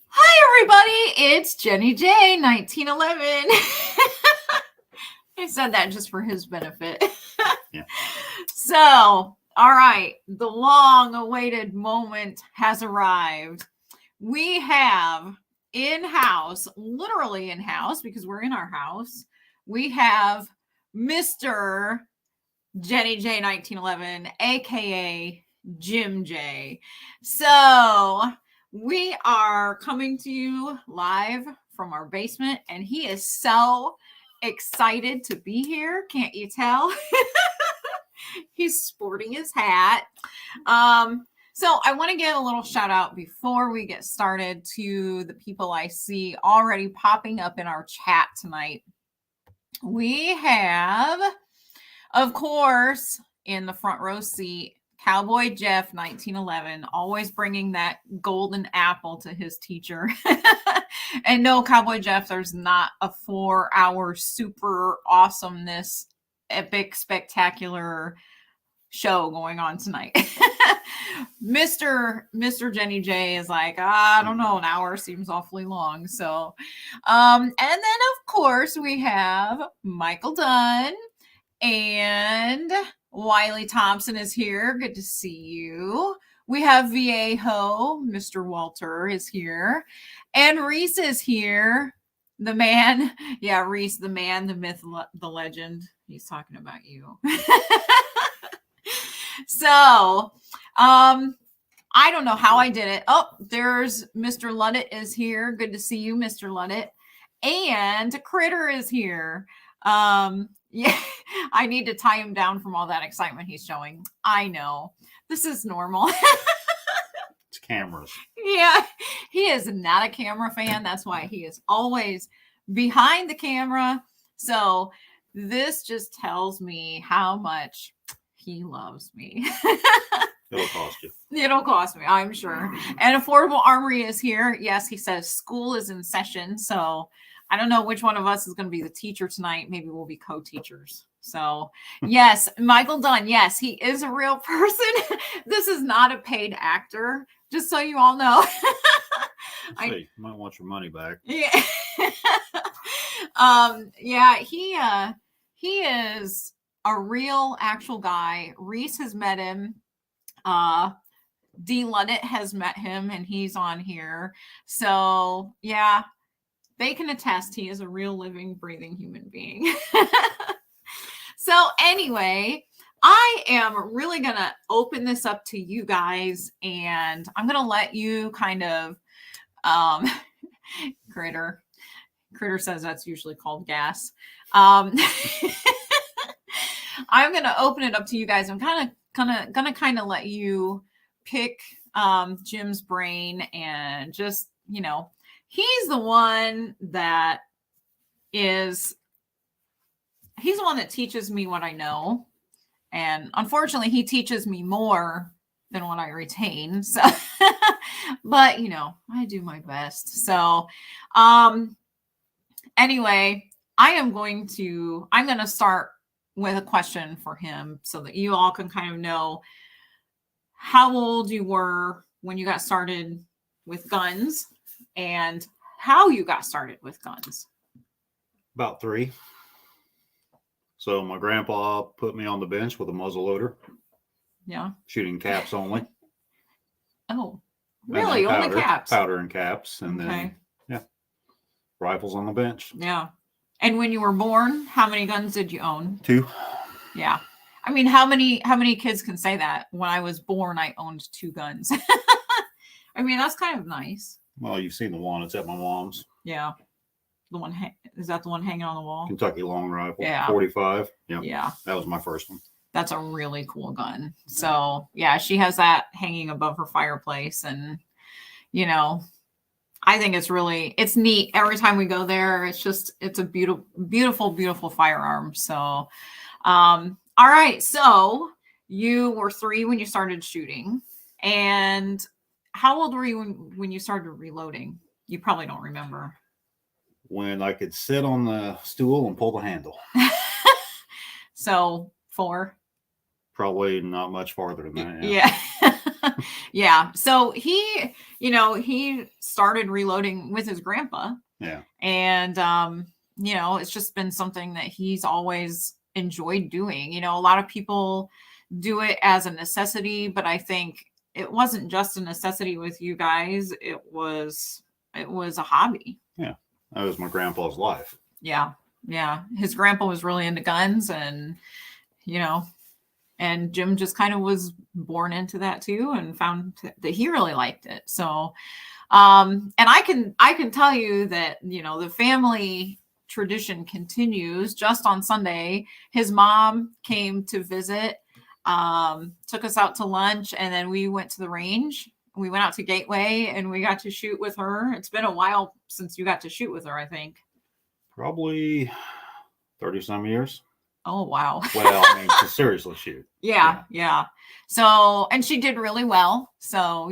Hi, everybody. It's Jenny J, 1911. I said that just for his benefit. Yeah. So, all right. The long-awaited moment has arrived. We have in-house, literally in-house, because we're in our house, we have Mr. Jenny J, 1911, a.k.a. JimJ. So we are coming to you live from our basement, and he is so excited to be here. Can't you tell? He's sporting his hat. So I want to give a little shout out before we get started to the people I see already popping up in our chat tonight. We have, of course, in the front row seat, Cowboy Jeff, 1911, always bringing that golden apple to his teacher. And no, Cowboy Jeff, there's not a 4-hour super awesomeness, epic, spectacular show going on tonight. Mr. Jenny J is like, I don't know, an hour seems awfully long. So, and then of course we have Michael Dunn. And Wiley Thompson is here. Good to see you. We have Viejo. Mr. Walter is here. And Reese is here. The man. Yeah, Reese, the man, the myth, the legend. He's talking about you. So, I don't know how I did it. Oh, there's Mr. Luddit is here. Good to see you, Mr. Luddit. And Critter is here. Yeah, I need to tie him down from all that excitement he's showing. I know. This is normal. It's cameras. Yeah, he is not a camera fan. That's why he is always behind the camera. So this just tells me how much he loves me. It'll cost you. It'll cost me, I'm sure. And Affordable Armory is here. Yes, he says school is in session. So I don't know which one of us is going to be the teacher tonight. Maybe we'll be co-teachers. So yes, Michael Dunn. Yes, he is a real person. This is not a paid actor, just so you all know. You might want your money back. Yeah. Yeah, he is a real actual guy. Reese has met him. D. Luddit has met him, and he's on here. So yeah, they can attest he is a real living, breathing human being. So anyway, I am really going to open this up to you guys, and I'm going to let you kind of, Critter says that's usually called gas. I'm going to open it up to you guys. I'm going to let you pick Jim's brain and just, he's the one that teaches me what I know. And unfortunately, he teaches me more than what I retain. So, but I do my best. So, anyway, I'm going to start with a question for him so that you all can kind of know how old you were when you got started with guns and how you got started with guns. About 3. So my grandpa put me on the bench with a muzzle loader. Yeah. Shooting caps only. Oh, really? Only caps? Powder and caps. And then, rifles on the bench. Yeah. And when you were born, how many guns did you own? 2. Yeah. I mean, how many kids can say that? When I was born, I owned 2 guns. I mean, that's kind of nice. Well, you've seen the one. It's at my mom's. Yeah. The one is that the one hanging on the wall? Kentucky long rifle. Yeah. 45. Yeah. Yeah. That was my first one. That's a really cool gun. So yeah, she has that hanging above her fireplace, and I think it's neat. Every time we go there, it's a beautiful firearm. So, all right. So you were 3 when you started shooting, and how old were you when you started reloading? You probably don't remember. When I could sit on the stool and pull the handle. So 4? Probably not much farther than that. Yeah. Yeah. So he started reloading with his grandpa. Yeah. And, it's just been something that he's always enjoyed doing. A lot of people do it as a necessity, but I think it wasn't just a necessity with you guys. It was a hobby. Yeah. That was my grandpa's life. Yeah. Yeah. His grandpa was really into guns and, and Jim just kind of was born into that too and found that he really liked it. So, and I can tell you that, the family tradition continues. Just on Sunday, his mom came to visit, took us out to lunch, and then we went to the range. We went out to Gateway and we got to shoot with her. It's been a while since you got to shoot with her, I think. Probably 30 some years. Oh, wow. Well, I mean, to seriously shoot. Yeah. So, and she did really well. So,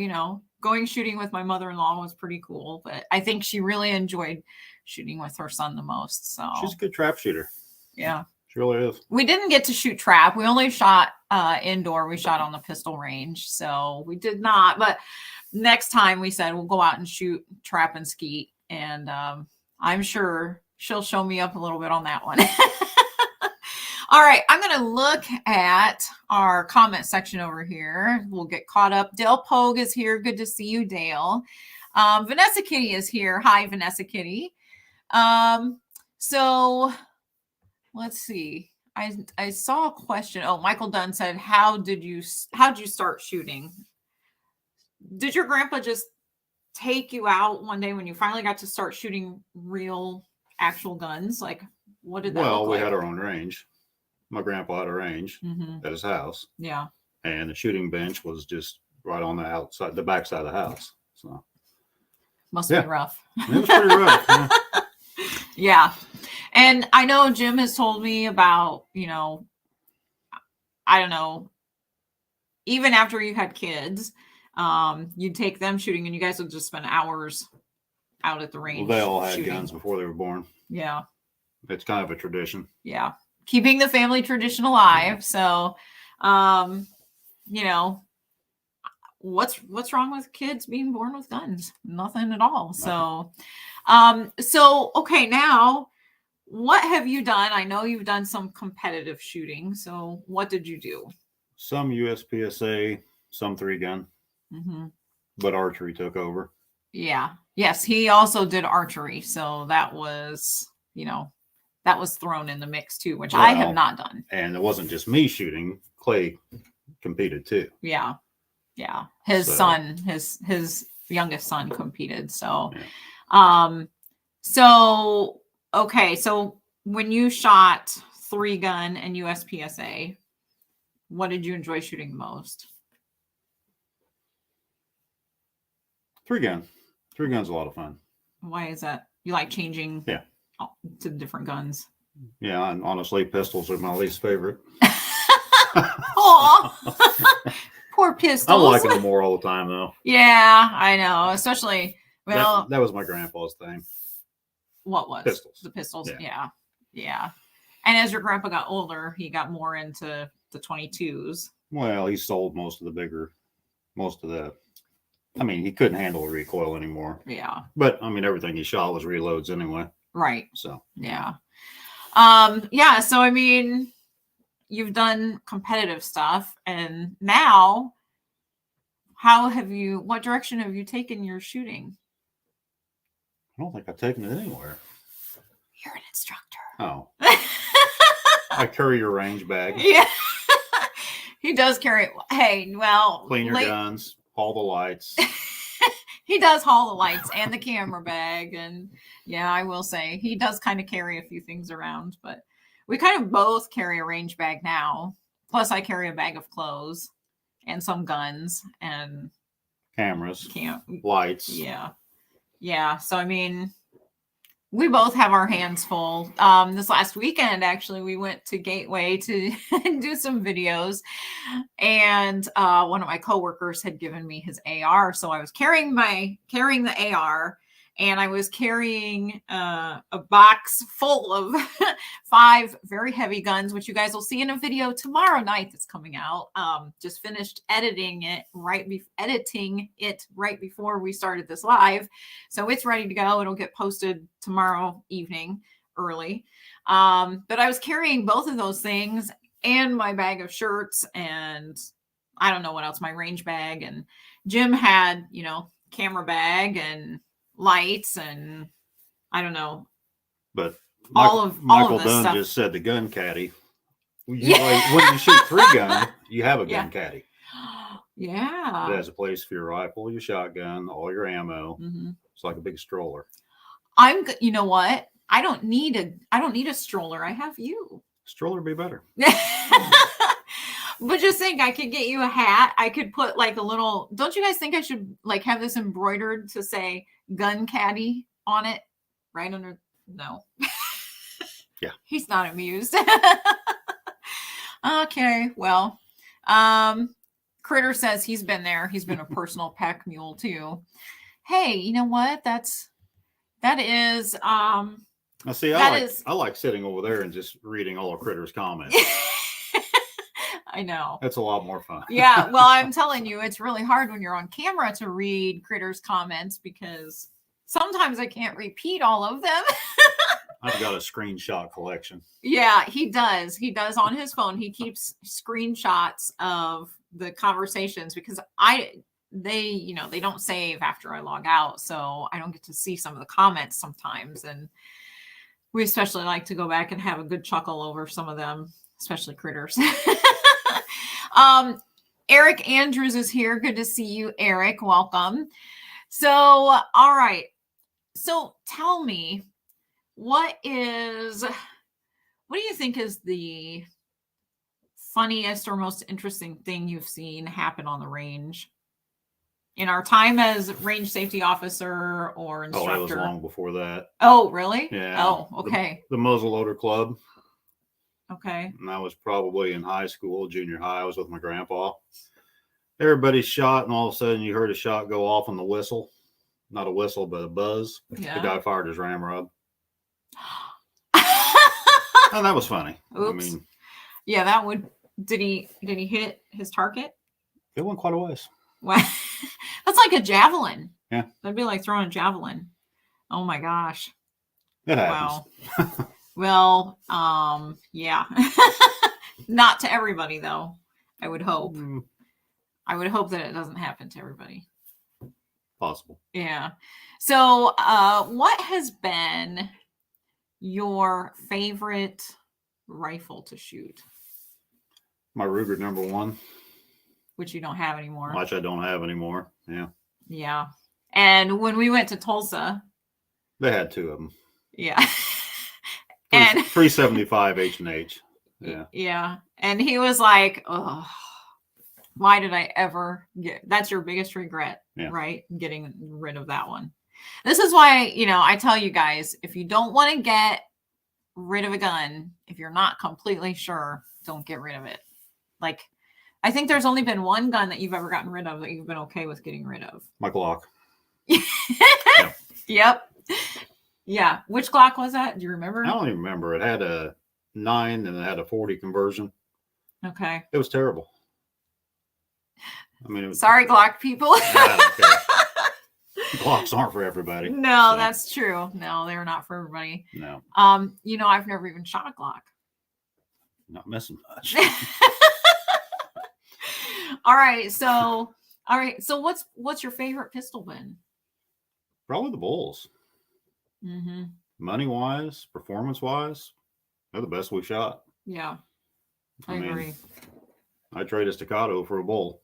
going shooting with my mother-in-law was pretty cool, but I think she really enjoyed shooting with her son the most. So she's a good trap shooter. Yeah. She really is. We didn't get to shoot trap. We only shot indoor. We shot on the pistol range. So we did not, but next time we said we'll go out and shoot trap and skeet. And I'm sure she'll show me up a little bit on that one. All right, I'm going to look at our comment section over here. We'll get caught up. Dale Pogue is here. Good to see you, Dale. Vanessa Kitty is here. Hi, Vanessa Kitty. So let's see. I saw a question. Oh, Michael Dunn said, how'd you start shooting? Did your grandpa just take you out one day when you finally got to start shooting real, actual guns? Like, what did that look like? Well, we had our own range. My grandpa had a range at his house. Yeah. And the shooting bench was just right on the outside, the back side of the house. So must be rough. It was pretty rough. Yeah. Yeah. And I know Jim has told me about, I don't know, even after you had kids, you'd take them shooting and you guys would just spend hours out at the range. Well, they all had shooting. guns before they were born. Yeah. It's kind of a tradition. Yeah. Keeping the family tradition alive. So, what's wrong with kids being born with guns? Nothing at all. Nothing. So, okay, now what have you done? I know you've done some competitive shooting. So what did you do? Some USPSA, some 3-gun, but archery took over. Yeah. Yes. He also did archery. So that was, that was thrown in the mix too, which I have not done. And it wasn't just me shooting. Clay competed too. Yeah. Yeah. His son, his youngest son competed. So, okay. So when you shot 3-gun and USPSA, what did you enjoy shooting the most? 3-gun. 3-gun's a lot of fun. Why is that? You like changing to different guns? Yeah, and honestly, pistols are my least favorite. Aw, poor pistols. I'm liking them more all the time, though. Yeah, I know. Especially, well, that was my grandpa's thing. What was? Pistols. The pistols. Yeah. And as your grandpa got older, he got more into the 22s. Well, he sold most of that. I mean, he couldn't handle a recoil anymore. Yeah. But I mean, everything he shot was reloads anyway. Right. So. Yeah. So I mean, you've done competitive stuff, and now, what direction have you taken your shooting? I don't think I've taken it anywhere. You're an instructor. Oh. I carry your range bag. Yeah. He does carry. Hey, well. Clean your guns, haul the lights. He does haul the lights and the camera bag. And yeah, I will say he does kind of carry a few things around, but we kind of both carry a range bag now. Plus I carry a bag of clothes and some guns and cameras, lights. Yeah. Yeah. So, I mean, we both have our hands full. This last weekend, actually, we went to Gateway to do some videos, and one of my coworkers had given me his AR, so I was carrying the AR, and I was carrying a box full of 5 very heavy guns, which you guys will see in a video tomorrow night that's coming out. Just finished editing it right before we started this live, so it's ready to go. It'll get posted tomorrow evening early. But I was carrying both of those things and my bag of shirts, and I don't know what else, my range bag, and Jim had, camera bag and lights, and I don't know. But Michael Dunn stuff. just said the gun caddy. When Yeah. you shoot 3 gun, you have a gun caddy. Yeah. It has a place for your rifle, your shotgun, all your ammo. Mm-hmm. It's like a big stroller. You know what? I don't need a stroller. I have you. Stroller would be better. But just think, I could get you a hat. I could put like a little, don't you guys think I should like have this embroidered to say gun caddy on it? Right under, no. Yeah. He's not amused. Okay, well, Critter says he's been there. He's been a personal pack mule too. Hey, you know what? That is, I like sitting over there and just reading all of Critter's comments. I know. That's a lot more fun. Yeah, well, I'm telling you, it's really hard when you're on camera to read Critter's comments because sometimes I can't repeat all of them. I've got a screenshot collection. Yeah, he does. He does on his phone. He keeps screenshots of the conversations because they don't save after I log out, so I don't get to see some of the comments sometimes, and we especially like to go back and have a good chuckle over some of them, especially Critters. Eric Andrews is here. Good to see you, Eric. Welcome. So, all right. So tell me, what do you think is the funniest or most interesting thing you've seen happen on the range in our time as range safety officer or instructor? Oh, it was long before that. Oh, really? Yeah. Oh, okay. The muzzleloader club. Okay. And I was probably in high school, junior high. I was with my grandpa. Everybody shot, and all of a sudden you heard a shot go off on the whistle. Not a whistle, but a buzz. Yeah. The guy fired his ramrod. And that was funny. Oops. I mean, yeah, that would. Did he hit his target? It went quite a ways. Wow. That's like a javelin. Yeah. That'd be like throwing a javelin. Oh my gosh. It happens. Wow. Well, yeah. Not to everybody though. I would hope. I would hope that it doesn't happen to everybody. Possible. Yeah. So, what has been your favorite rifle to shoot? My Ruger #1. Which you don't have anymore. Which I don't have anymore. Yeah. Yeah. And when we went to Tulsa. They had 2 of them. Yeah. And 375 H&H. Yeah. Yeah. And he was like, oh, why did I ever that's your biggest regret, right? Getting rid of that one. This is why, I tell you guys, if you don't want to get rid of a gun, if you're not completely sure, don't get rid of it. Like, I think there's only been one gun that you've ever gotten rid of that you've been okay with getting rid of. My Glock. Yep. Yeah. Which Glock was that? Do you remember? I don't even remember. It had a 9 and it had a 40 conversion. Okay. It was terrible. I mean, it was, sorry, Glock people. I don't care. Glocks aren't for everybody. No, so. That's true. No, they're not for everybody. No. I've never even shot a Glock. Not missing much. All right. So what's your favorite pistol been? Probably the Bulls. Mm-hmm. Money wise, performance wise, they're the best we've shot. Yeah. I agree. I trade a Staccato for a Bull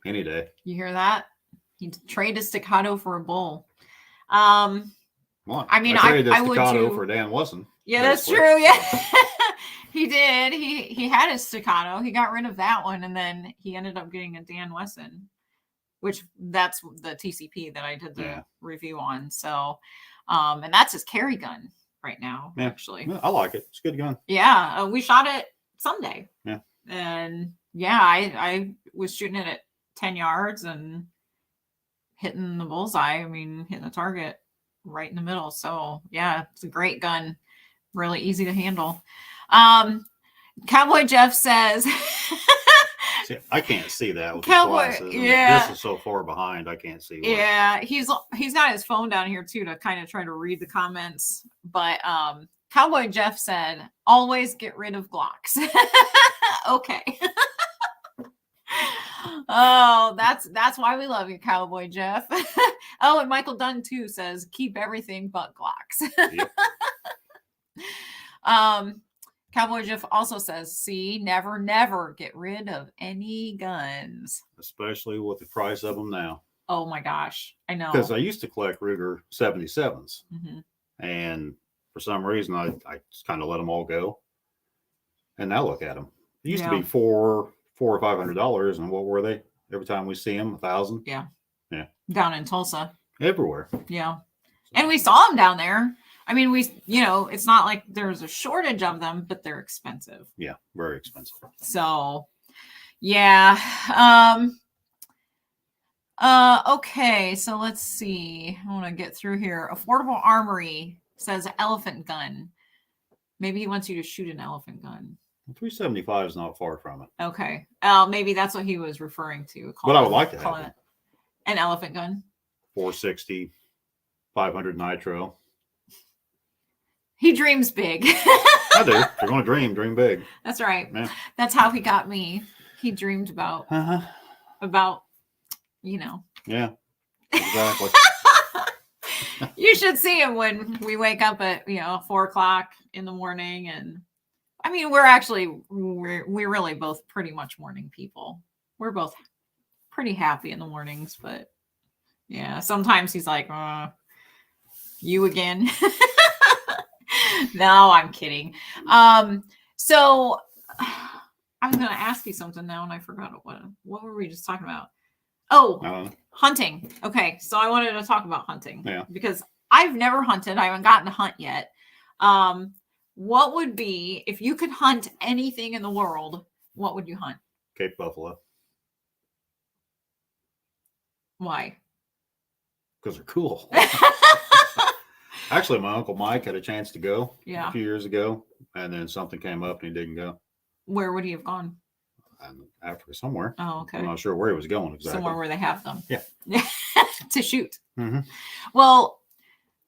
any day. You hear that? He'd trade a Staccato for a Bull. Well, I mean, I traded a Staccato for Dan Wesson. Yeah, that's true. Yeah. He did. He had his Staccato. He got rid of that one, and then he ended up getting a Dan Wesson, which that's the TCP that I did the review on. So, and that's his carry gun right now, actually. Yeah, I like it. It's a good gun. Yeah. We shot it Sunday. Yeah. And yeah, I was shooting it at 10 yards and hitting the bullseye. I mean, hitting the target right in the middle. So yeah, it's a great gun. Really easy to handle. Cowboy Jeff says See, I can't see that with Cowboy, the glasses. yeah. This is so far behind, I can't see. Yeah, he's got his phone down here too to kind of try to read the comments. But Cowboy Jeff said, "Always get rid of Glocks." Okay. Oh, that's why we love you, Cowboy Jeff. Oh, and Michael Dunn too says, "Keep everything but Glocks." Yep. Cowboy Jeff also says, "See, never get rid of any guns." Especially with the price of them now. Oh my gosh, I know. Because I used to collect Ruger 77s. Mm-hmm. And for some reason, I just kind of let them all go. And now look at them. It used to be $400 or $500. And what were they? Every time we see them, 1,000. Yeah. Yeah. Down in Tulsa. Everywhere. Yeah. And we saw them down there. I mean, it's not like there's a shortage of them, but they're expensive. Yeah, very expensive. So, yeah. Okay, so let's see. I want to get through here. Affordable Armory says elephant gun. Maybe he wants you to shoot an elephant gun. 375 is not far from it. Okay. Maybe that's what he was referring to. But I would like to have it an elephant gun. 460, 500 nitro. He dreams big. I do. If you're going to dream big. That's right. Yeah. That's how he got me. He dreamed about, Yeah, exactly. You should see him when we wake up at 4:00 in the morning, and I mean we're really both pretty much morning people. We're both pretty happy in the mornings, but yeah, sometimes he's like, "You again?" No, I'm kidding. So I was going to ask you something now, and I forgot what were we just talking about? Oh, hunting. Okay, so I wanted to talk about hunting. Yeah. Because I've never hunted. I haven't gotten to hunt yet. What would be, if you could hunt anything in the world, what would you hunt? Cape buffalo. Why? Because they're cool. Actually, my Uncle Mike had a chance to go a few years ago, and then something came up and he didn't go. Where would he have gone? Africa somewhere. Oh, okay. I'm not sure where he was going exactly. Somewhere where they have them. Yeah. To shoot. Mm-hmm. Well,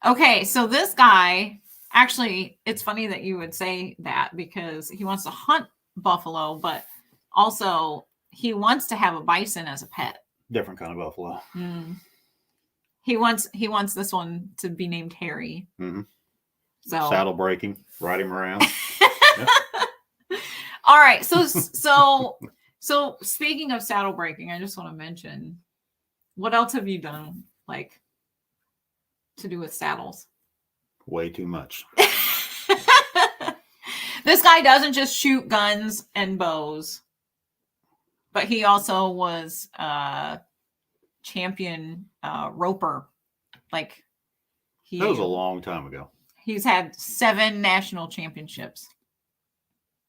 okay, so this guy, actually, it's funny that you would say that because he wants to hunt buffalo, but also he wants to have a bison as a pet. Different kind of buffalo. Mm. He wants this one to be named Harry. Mm-hmm. So saddle breaking, ride him around. Yep. All right. So speaking of saddle breaking, I just want to mention, what else have you done like to do with saddles? Way too much. This guy doesn't just shoot guns and bows, but he also was champion roper. That was a long time ago. He's had 7 national championships.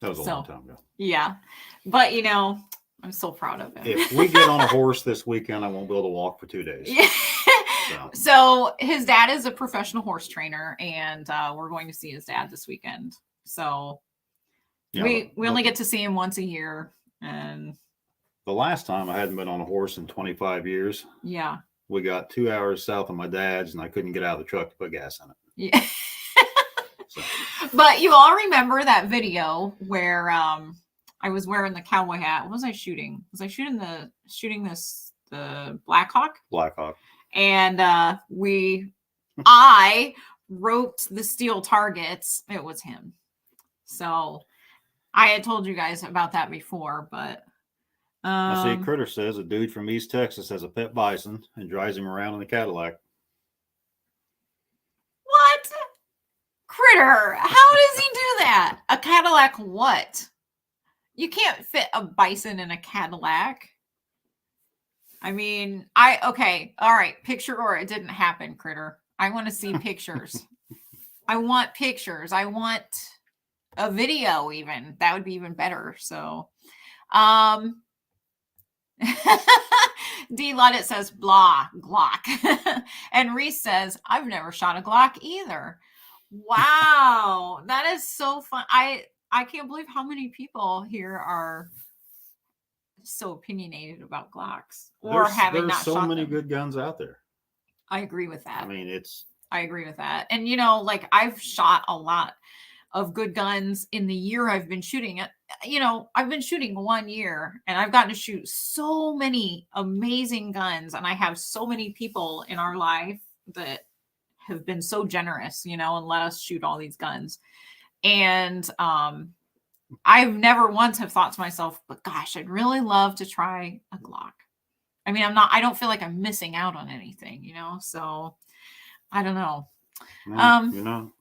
That was a long time ago. Yeah, but I'm so proud of him. If we get on a horse this weekend, I won't be able to walk for 2 days. So his dad is a professional horse trainer, and we're going to see his dad this weekend. So we only get to see him once a year, and the last time I hadn't been on a horse in 25 years. Yeah. We got 2 hours south of my dad's, and I couldn't get out of the truck to put gas in it. Yeah. But you all remember that video where I was wearing the cowboy hat. What was I shooting? Was I shooting the Black Hawk? Black Hawk. And I roped the steel targets. It was him. So I had told you guys about that before, but I see Critter says a dude from East Texas has a pet bison and drives him around in a Cadillac. What? Critter, how does he do that? A Cadillac what? You can't fit a bison in a Cadillac. I mean, okay, all right, picture or it didn't happen, Critter. I want to see pictures. I want pictures. I want a video even. That would be even better. So, D. Luddit says, blah, Glock. And Reese says, I've never shot a Glock either. Wow. That is so fun. I can't believe how many people here are so opinionated about Glocks or having not so shot many them. good guns out there. I agree with that. I mean, I agree with that. And, you know, like I've shot a lot of good guns in the year I've been shooting it. You know, I've been shooting 1 year and I've gotten to shoot so many amazing guns. And I have so many people in our life that have been so generous, you know, and let us shoot all these guns. And I've never once have thought to myself, but gosh, I'd really love to try a Glock. I mean, I don't feel like I'm missing out on anything, you know? So I don't know. you know.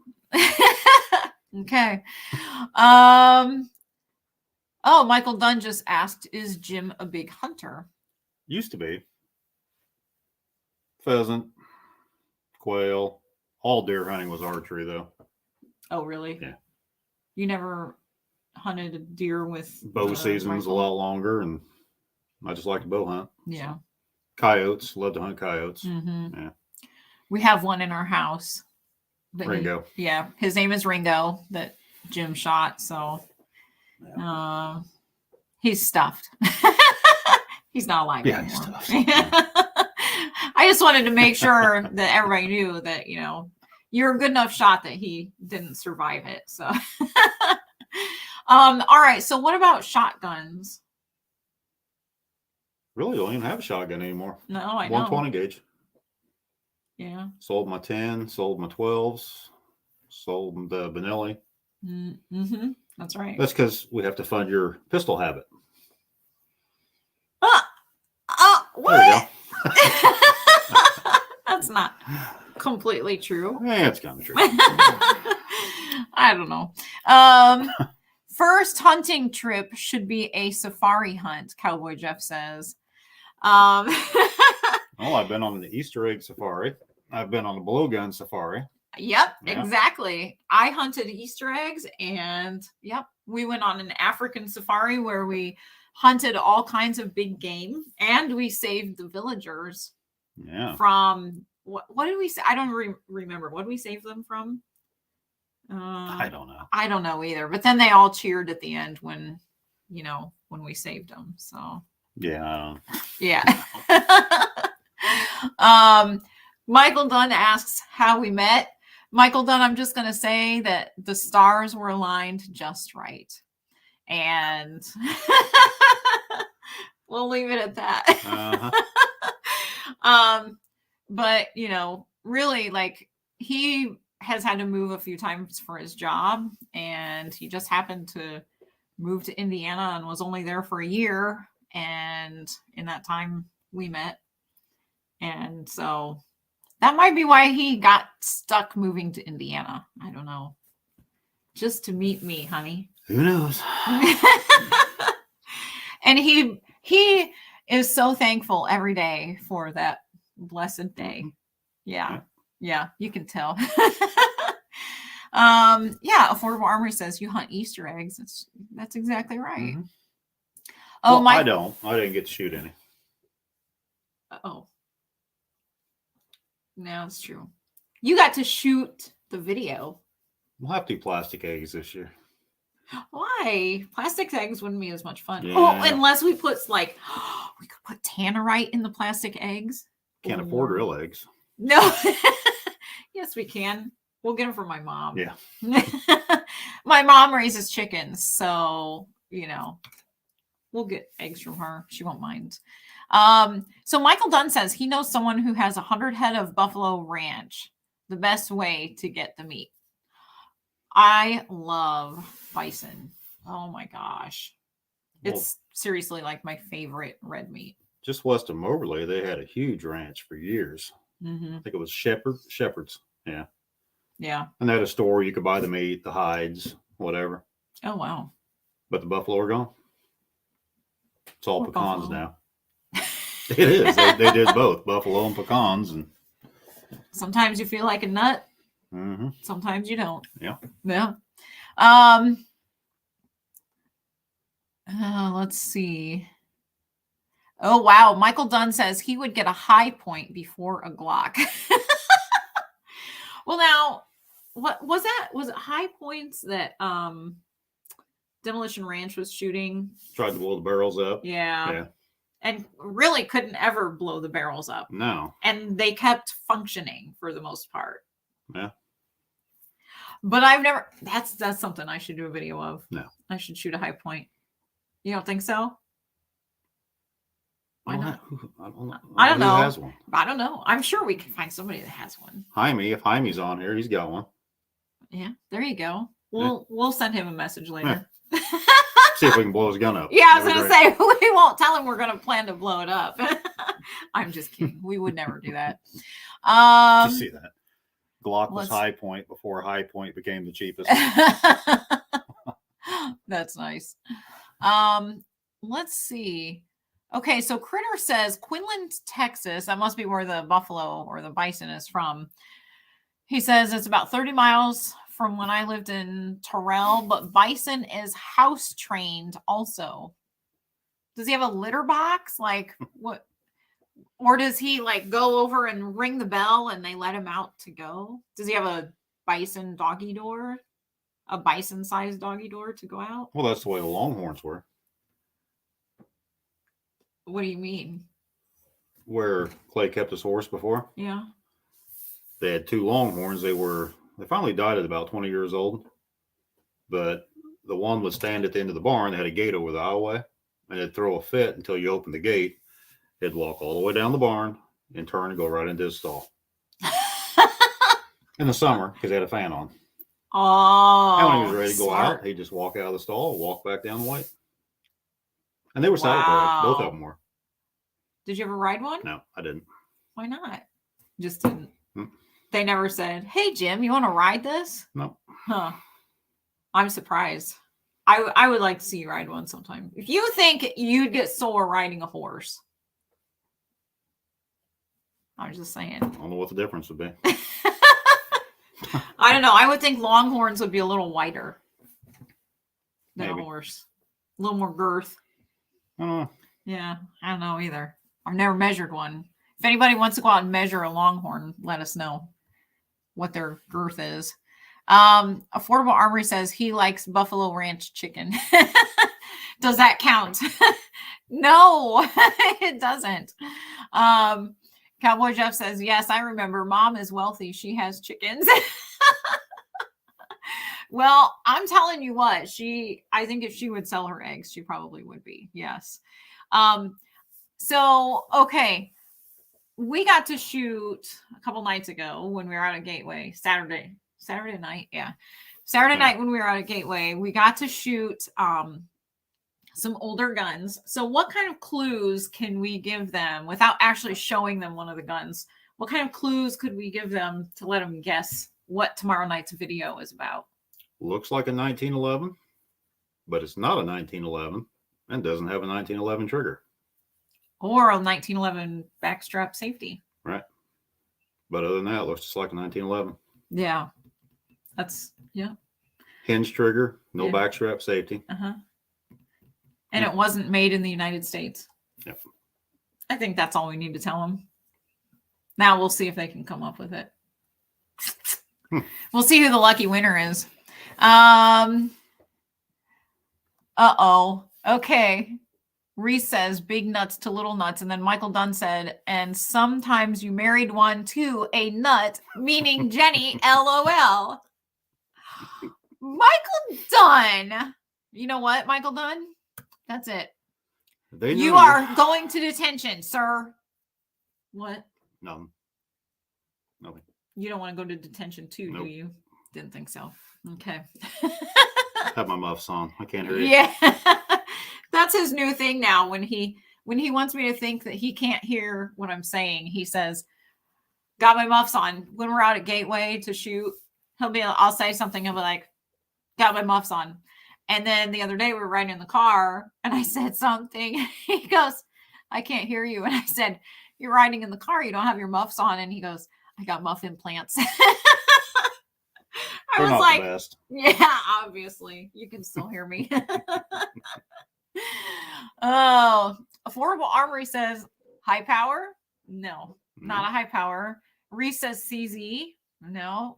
Okay. Oh, Michael Dunn just asked, is Jim a big hunter? Used to be. Pheasant, quail, all deer hunting was archery though. Oh, really? Yeah. You never hunted a deer with bow season's a lot longer, and I just like to bow hunt. Yeah. So. Coyotes, love to hunt coyotes. Mm-hmm. Yeah. We have one in our house. Ringo. His name is Ringo that Jim shot. So he's stuffed. He's not alive anymore. He's stuffed. I just wanted to make sure that everybody knew that, you know, you're a good enough shot that he didn't survive it. So all right. So what about shotguns? Really don't even have a shotgun anymore. No, I know. 120 gauge. Yeah. Sold my 10, sold my 12s, sold the Benelli. Mm-hmm. That's right. That's because we have to fund your pistol habit. What? There you go. That's not completely true. Yeah, it's kind of true. I don't know. First hunting trip should be a safari hunt, Cowboy Jeff says. Well, I've been on the Easter egg safari. I've been on the blowgun safari. Yep, exactly. I hunted Easter eggs, and we went on an African safari where we hunted all kinds of big game, and we saved the villagers. Yeah. From what did we say? I don't remember. What did we save them from? I don't know. I don't know either. But then they all cheered at the end when we saved them. So yeah. Michael Dunn asks how we met. Michael Dunn, I'm just going to say that the stars were aligned just right. And we'll leave it at that. But, you know, really, like, he has had to move a few times for his job, and he just happened to move to Indiana and was only there for a year. And in that time, we met. And so that might be why he got stuck moving to Indiana. I don't know. Just to meet me, honey. Who knows? And he is so thankful every day for that blessed day. Yeah, you can tell. Affordable Armory says you hunt Easter eggs. That's exactly right. Mm-hmm. Oh, well, I don't. I didn't get to shoot any. Oh. No, it's true. You got to shoot the video. We'll have to do plastic eggs this year. Why? Plastic eggs wouldn't be as much fun. Yeah. Oh, unless we put we could put tannerite in the plastic eggs. Can't afford real eggs. No. Yes, we can. We'll get them from my mom. Yeah. My mom raises chickens, so we'll get eggs from her. She won't mind. So Michael Dunn says he knows someone who has 100 head of buffalo ranch. The best way to get the meat. I love bison. Oh my gosh. It's seriously like my favorite red meat. Just west of Moberly, they had a huge ranch for years. Mm-hmm. I think it was Shepherd's. Yeah. Yeah. And they had a store you could buy the meat, the hides, whatever. Oh, wow. But the buffalo are gone. It's all pecans now. It is. They did both, buffalo and pecans. And sometimes you feel like a nut. Mm-hmm. Sometimes you don't. Yeah. Let's see. Oh, wow. Michael Dunn says he would get a high point before a Glock. Well, now, what was that? Was it high points that Demolition Ranch was shooting? Tried to blow the barrels up. Yeah. And really couldn't ever blow the barrels up. No. And they kept functioning for the most part. Yeah. But I've never, that's something I should do a video of. No. I should shoot a high point. You don't think so? Why not? I don't know. Who has one? I don't know. I'm sure we can find somebody that has one. Jaime, if Jaime's on here, he's got one. Yeah, there you go. We'll send him a message later. Yeah. See if we can blow his gun up. Yeah, I was going to say, we won't tell him we're going to plan to blow it up. I'm just kidding. We would never do that. You see that? Glock was high point before high point became the cheapest. That's nice. Let's see. Okay, so Critter says Quinlan, Texas. That must be where the buffalo or the bison is from. He says it's about 30 miles from when I lived in Terrell, but bison is house trained also. Does he have a litter box? Like what? Or does he like go over and ring the bell and they let him out to go? Does he have a bison doggy door? A bison sized doggy door to go out? Well, that's the way the Longhorns were. What do you mean? Where Clay kept his horse before? Yeah. They had two Longhorns. They finally died at about 20 years old. But the one would stand at the end of the barn. They had a gate over the aisleway, and it'd throw a fit until you opened the gate. It'd walk all the way down the barn and turn and go right into his stall. In the summer, because they had a fan on. Oh. And when he was ready to go out, he'd just walk out of the stall, walk back down the way. And they were saddlebags. Both of them were. Did you ever ride one? No, I didn't. Why not? Just didn't. They never said, "Hey, Jim, you want to ride this?" No. Huh. I'm surprised. I would like to see you ride one sometime. If you think you'd get sore riding a horse, I was just saying. I don't know what the difference would be. I don't know. I would think Longhorns would be a little wider than a horse. A little more girth. Yeah, I don't know either. I've never measured one. If anybody wants to go out and measure a Longhorn, let us know what their girth is. Affordable Armory says he likes Buffalo Ranch chicken. Does that count? No, it doesn't. Cowboy Jeff says, yes, I remember. Mom is wealthy. She has chickens. Well, I'm telling you what, I think if she would sell her eggs, she probably would be. Yes. So, okay. We got to shoot a couple nights ago when we were out at Gateway, Saturday night. Yeah. Saturday night when we were out at Gateway, we got to shoot some older guns. So what kind of clues can we give them without actually showing them one of the guns? What kind of clues could we give them to let them guess what tomorrow night's video is about? Looks like a 1911, but it's not a 1911 and doesn't have a 1911 trigger. Or a 1911 backstrap safety. Right. But other than that, it looks just like a 1911. Yeah. Yeah. Hinge trigger, no backstrap safety. Uh-huh. And it wasn't made in the United States. Yep. I think that's all we need to tell them. Now we'll see if they can come up with it. We'll see who the lucky winner is. Uh-oh. Okay. Reese says big nuts to little nuts. And then Michael Dunn said, and sometimes you married one to a nut, meaning Jenny, LOL. Michael Dunn. You know what, Michael Dunn? That's it. You are going to detention, sir. What? Nothing. Nothing. You don't want to go to detention too, do you? Didn't think so. Okay. Have my muffs on. I can't hear you. Yeah. That's his new thing now. When he wants me to think that he can't hear what I'm saying, he says, got my muffs on. When we're out at Gateway to shoot, I'll say something. He'll be like, got my muffs on. And then the other day we were riding in the car and I said something. He goes, I can't hear you. And I said, you're riding in the car. You don't have your muffs on. And he goes, I got muff implants. I was like, the best. Yeah, obviously. You can still hear me. Oh, Affordable Armory says high power. No, not a high power. Reese says CZ. No.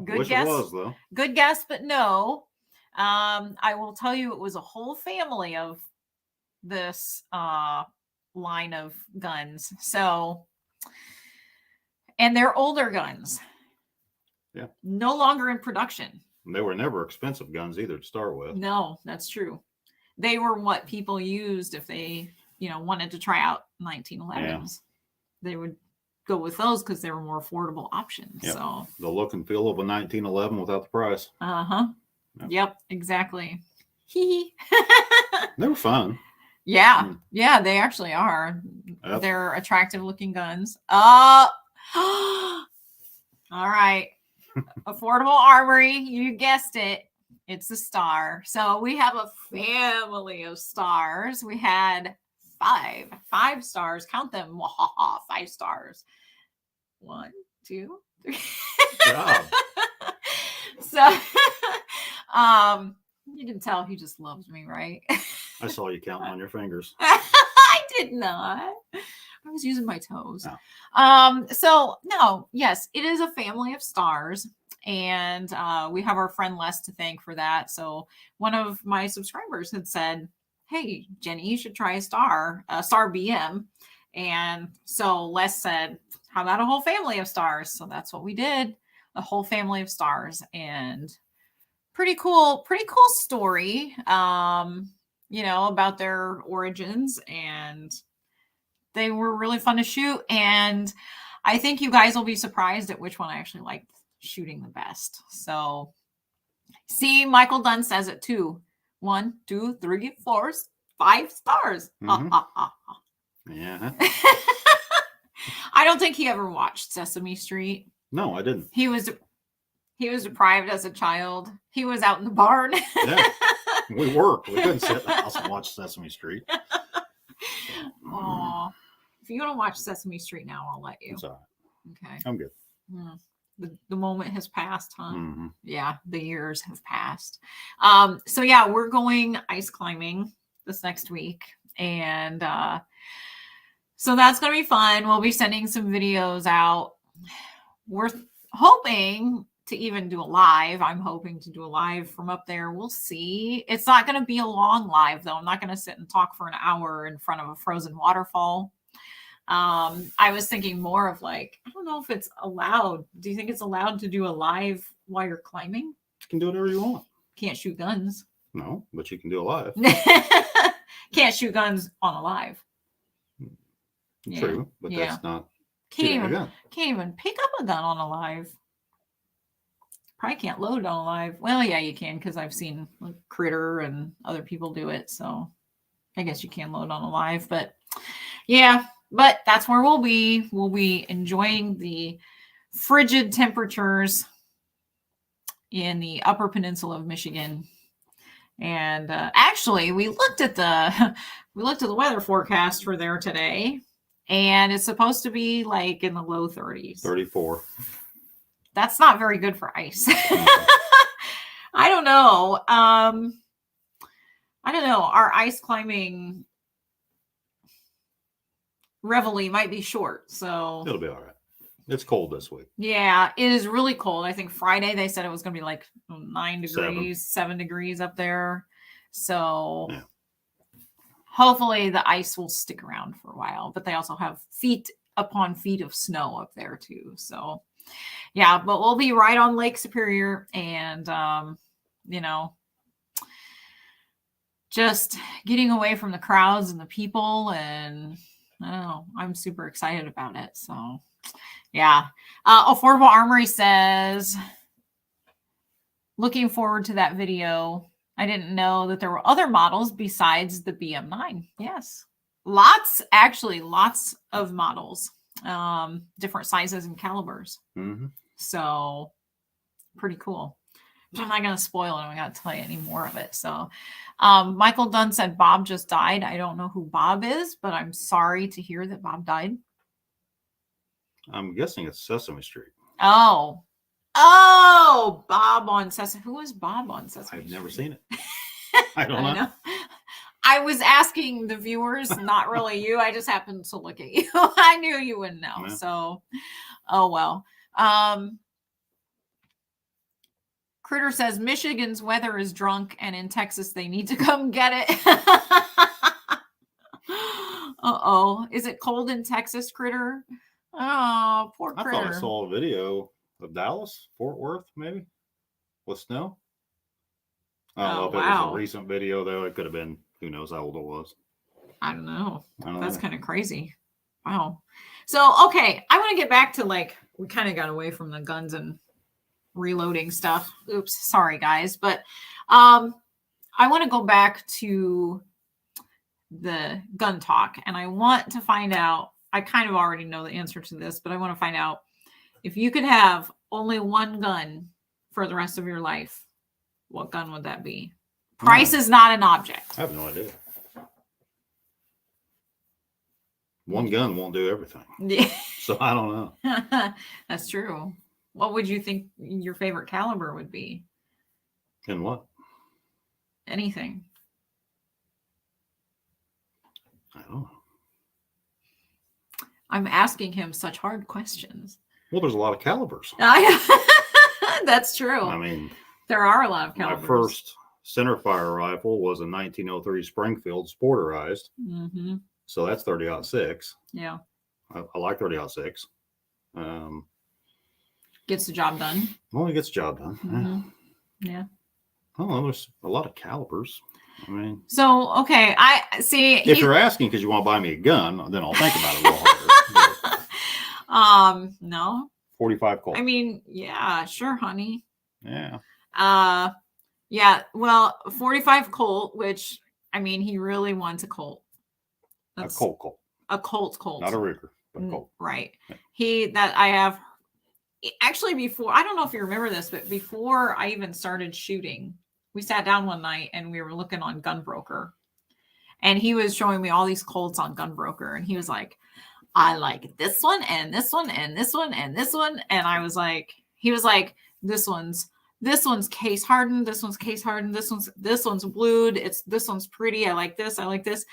Good Wish guess. it was though. Good guess, but no. I will tell you, it was a whole family of this line of guns. So, and they're older guns. Yeah. No longer in production. They were never expensive guns either to start with. No, that's true. They were what people used if they, wanted to try out 1911s. Yeah. They would go with those because they were more affordable options. Yep. So the look and feel of a 1911 without the price. Yep, exactly. They were fun. Yeah. Yeah, they actually are. Yep. They're attractive looking guns. All right. Affordable Armory, you guessed it. It's a star. So we have a family of stars. We had five stars. Count them. 5 stars. 1, 2, 3. Job. So you can tell he just loves me, right? I saw you counting on your fingers. I did not. I was using my toes. Oh. So no, yes, it is a family of stars. And we have our friend Les to thank for that. So one of my subscribers had said, hey, Jenny, you should try a star BM. And so Les said, how about a whole family of stars? So that's what we did, a whole family of stars. And pretty cool story, about their origins. And they were really fun to shoot. And I think you guys will be surprised at which one I actually liked shooting the best. So see, Michael Dunn says it too. 1, 2, 3, 4, 5 stars. Mm-hmm. Yeah. I don't think he ever watched Sesame Street. No, I didn't. He was deprived as a child. He was out in the barn. Yeah. We worked. We couldn't sit in the house and watch Sesame Street. Oh, if you want to watch Sesame Street now, I'll let you. It's all right. Okay. I'm good. The moment has passed, huh? Mm-hmm. Yeah, the years have passed. So yeah, we're going ice climbing this next week. And so that's going to be fun. We'll be sending some videos out. We're hoping to even do a live. I'm hoping to do a live from up there. We'll see. It's not going to be a long live, though. I'm not going to sit and talk for an hour in front of a frozen waterfall. I was thinking more of I don't know if it's allowed. Do you think it's allowed to do a live while you're climbing? You can do whatever you want. Can't shoot guns. No, but you can do a live. Can't shoot guns on a live. True, but that's not. Can't even pick up a gun on a live. Probably can't load on a live. Well, yeah, you can because I've seen Critter and other people do it. So I guess you can load on a live, but yeah. But that's where we'll be. We'll be enjoying the frigid temperatures in the Upper Peninsula of Michigan. And actually, we looked at the weather forecast for there today, and it's supposed to be in the low 30s. 34. That's not very good for ice. I don't know. Our ice climbing reveille might be short, so it'll be all right. It's cold this week. Yeah, it is really cold. I think Friday they said it was going to be 9 degrees, 7 degrees up there. So yeah. Hopefully the ice will stick around for a while, but they also have feet upon feet of snow up there too. So yeah, but we'll be right on Lake Superior and just getting away from the crowds and the people, and I don't know, I'm super excited about it. So yeah. Affordable Armory says, looking forward to that video. I didn't know that there were other models besides the BM9. Yes. Lots of models, different sizes and calibers. Mm-hmm. So pretty cool. I'm not going to spoil it. I'm not going to tell you any more of it. So Michael Dunn said Bob just died. I don't know who Bob is, but I'm sorry to hear that Bob died. I'm guessing it's Sesame Street. Oh, Bob on Sesame. Who is Bob on Sesame Street? I've never seen it. I don't know. I was asking the viewers, not really you. I just happened to look at you. I knew you wouldn't know. Yeah. So, oh well. Critter says Michigan's weather is drunk, and in Texas they need to come get it. Uh-oh. Is it cold in Texas, Critter? Oh, poor I Critter. thought I saw a video of Dallas, Fort Worth, maybe, with snow. I don't know if it was a recent video, though. It could have been, who knows how old it was. I don't know. That's kind of crazy. Wow. So, okay. I want to get back to, like, we kind of got away from the guns and reloading stuff. Oops. Sorry, guys. But I want to go back to the gun talk, and I want to find out, I kind of already know the answer to this, but I want to find out if you could have only one gun for the rest of your life, what gun would that be? Price is not an object. I have no idea. One gun won't do everything. Yeah. So I don't know. That's true. What would you think your favorite caliber would be? In what? Anything. I don't know. I'm asking him such hard questions. Well, there's a lot of calibers. That's true. I mean, there are a lot of calibers. My first centerfire rifle was a 1903 Springfield sporterized. Mm-hmm. So that's 30-06. Yeah. I like 30-06. Gets the job done. Well, it gets the job done. Mm-hmm. Yeah. Well, there's a lot of calibers. I mean, so okay, I see. If you're asking because you want to buy me a gun, then I'll think about it a little harder. No. 45 Colt. I mean, yeah, sure, honey. Yeah. Yeah. Well, 45 Colt, which I mean, he really wants a Colt. That's a Colt. A Colt. Not a Ruger, but a Colt. Right. Yeah. I have actually before. I don't know if you remember this, but before I even started shooting, we sat down one night and we were looking on Gunbroker, and he was showing me all these Colts on Gunbroker, and he was like, I like this one and this one and this one and this one. And I was like, he was like, this one's case hardened. This one's case hardened. This one's blued. This one's pretty. I like this. I like this.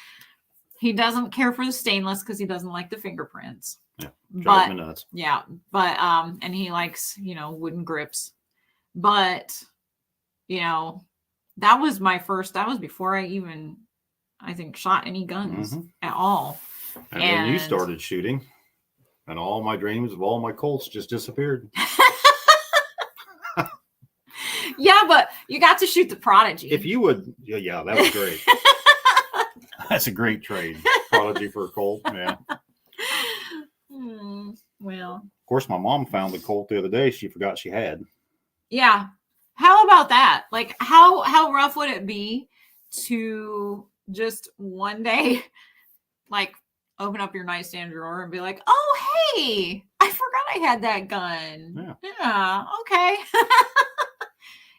He doesn't care for the stainless because he doesn't like the fingerprints. Yeah. But me nuts. yeah, but and he likes, wooden grips. But that was before I even, I think, shot any guns at all. And then you started shooting, and all my dreams of all my Colts just disappeared. Yeah, but you got to shoot the Prodigy. If you would, yeah, that was great. That's a great trade. Prodigy for a Colt, yeah. Well. Of course, my mom found the Colt the other day she forgot she had. Yeah. How about that? Like, how rough would it be to just one day, like, open up your nightstand drawer and be like, oh, hey, I forgot I had that gun. Yeah, okay.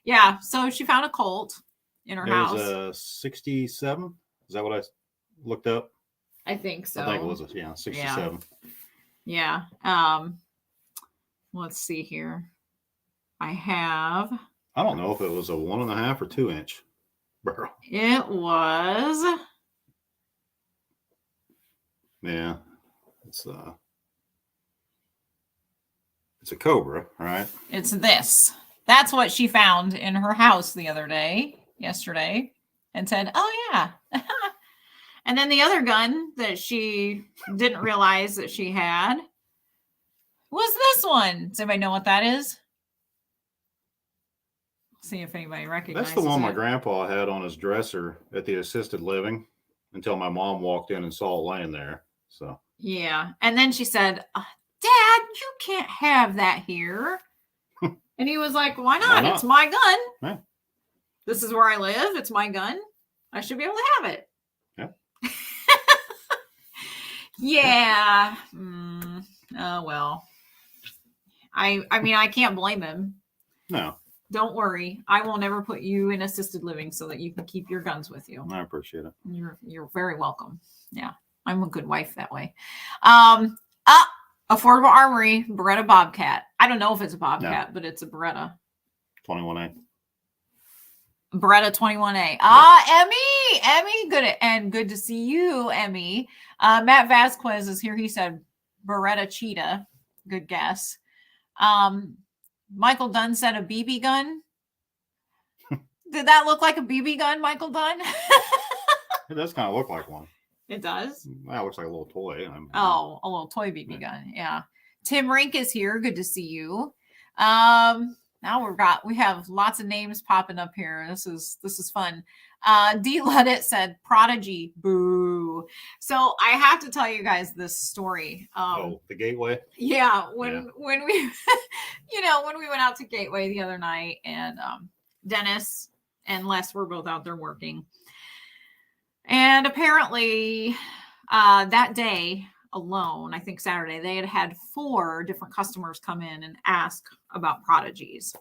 Yeah, so she found a Colt in her house. It was a 67. Is that what I looked up? I think so. I think it was, 67. Yeah. Let's see here. I don't know if it was a 1.5 or 2 inch barrel. It was. Yeah. It's a Cobra, right? It's this. That's what she found in her house yesterday, and said, oh, yeah. And then the other gun that she didn't realize that she had was this one. Does anybody know what that is? See if anybody recognizes it. That's the one my grandpa had on his dresser at the assisted living until my mom walked in and saw it laying there. So yeah. And then she said, Dad, you can't have that here. And he was like, why not? It's my gun. Yeah. This is where I live. It's my gun. I should be able to have it. Yeah. Yeah. Oh, well. I mean, I can't blame him. No. Don't worry. I will never put you in assisted living so that you can keep your guns with you. I appreciate it. You're very welcome. Yeah. I'm a good wife that way. Affordable Armory, Beretta Bobcat. I don't know if it's a Bobcat, but it's a Beretta. 21A. Beretta 21A. Emmy, good to see you, Emmy. Matt Vasquez is here. He said Beretta Cheetah. Good guess. Michael Dunn said a BB gun. Did that look like a BB gun, Michael Dunn? It does kind of look like one. It does? That looks like a little toy. Oh, a little toy BB gun. Yeah. Tim Rink is here. Good to see you. Now we have lots of names popping up here. This is fun. D Leddit said Prodigy. Boo. So I have to tell you guys this story. The Gateway. Yeah, when we when we went out to Gateway the other night, and Dennis and Les were both out there working. And apparently that day alone, I think Saturday, they had 4 different customers come in and ask about Prodigies.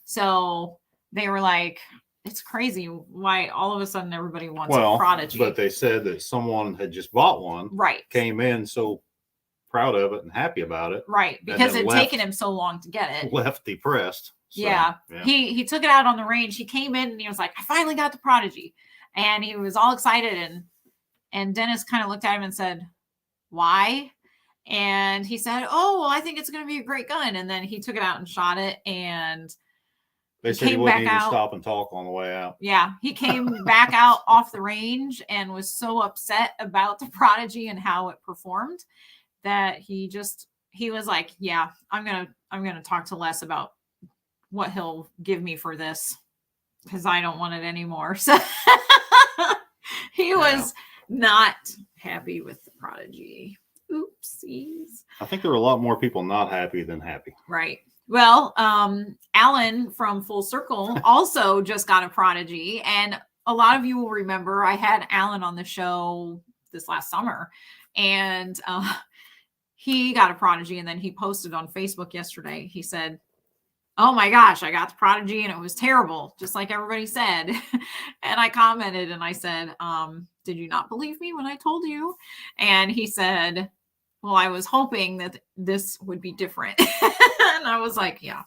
So they were like, it's crazy why all of a sudden everybody wants a Prodigy. But they said that someone had just bought one. Right. Came in so proud of it and happy about it. Right. Because it had taken him so long to get it. Left depressed. So, yeah. He took it out on the range. He came in and he was like, I finally got the Prodigy. And he was all excited. And Dennis kind of looked at him and said, why? And he said, oh, well, I think it's going to be a great gun. And then he took it out and shot it. And they said he wouldn't even stop and talk on the way out. Yeah. He came back out off the range and was so upset about the Prodigy and how it performed that he was like, yeah, I'm going to talk to Les about what he'll give me for this, because I don't want it anymore. So he was not happy with the Prodigy. Oopsies. I think there were a lot more people not happy than happy. Right. Well, Alan from Full Circle also just got a Prodigy. And a lot of you will remember I had Alan on the show this last summer. And he got a Prodigy. And then he posted on Facebook yesterday. He said, oh my gosh, I got the Prodigy and it was terrible, just like everybody said. And I commented and I said, did you not believe me when I told you? And he said, well, I was hoping that this would be different. And I was like, yeah.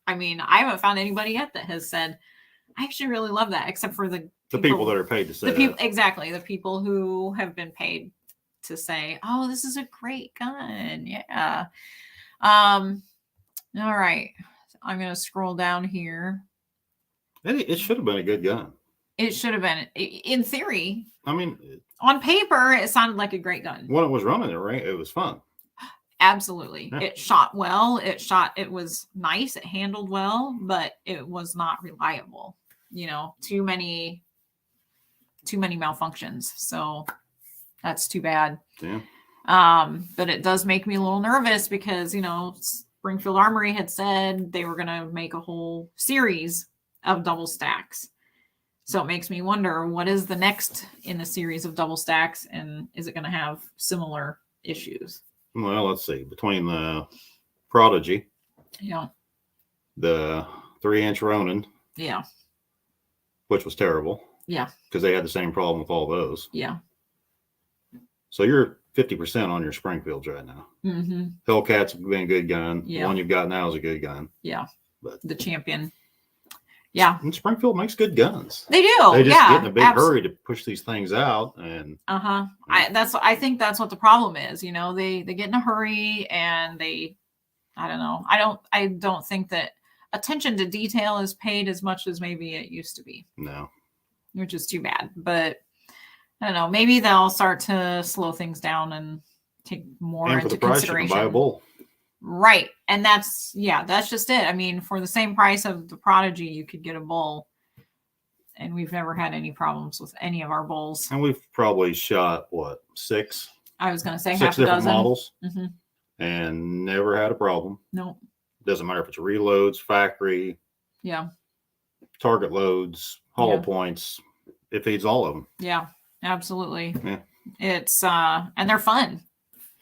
I mean, I haven't found anybody yet that has said, I actually really love that, except for the people that are paid to say that. Exactly. The people who have been paid to say, oh, this is a great gun. Yeah. All right. I'm going to scroll down here. It should have been a good gun. It should have been. In theory. I mean, on paper, it sounded like a great gun. When it was running, it was fun. Absolutely. Yeah. It shot well. It was nice. It handled well, but it was not reliable. Too many malfunctions. So that's too bad. Yeah. But it does make me a little nervous because, Springfield Armory had said they were going to make a whole series of double stacks. So it makes me wonder, what is the next in the series of double stacks, and is it going to have similar issues? Well, let's see. Between the Prodigy, the 3-inch Ronin, which was terrible, because they had the same problem with all those. So you're 50% on your Springfields right now. Mm-hmm. Hellcat's been a good gun. The one you've got now is a good gun. But the Champion. Yeah. And Springfield makes good guns. They do. They just get in a big hurry to push these things out. And I think that's what the problem is. They get in a hurry and I don't know. I don't think that attention to detail is paid as much as maybe it used to be. No. Which is too bad. But I don't know. Maybe they'll start to slow things down and take more into consideration. You can buy a bull. Right. And that's just it. I mean, for the same price of the Prodigy, you could get a bull. And we've never had any problems with any of our bulls. And we've probably shot, 6? I was going to say 6 half a different dozen models. Mm-hmm. And never had a problem. Nope. Doesn't matter if it's reloads, factory. Yeah. Target loads, hollow points. It feeds all of them. Yeah, absolutely. Yeah. It's, and they're fun.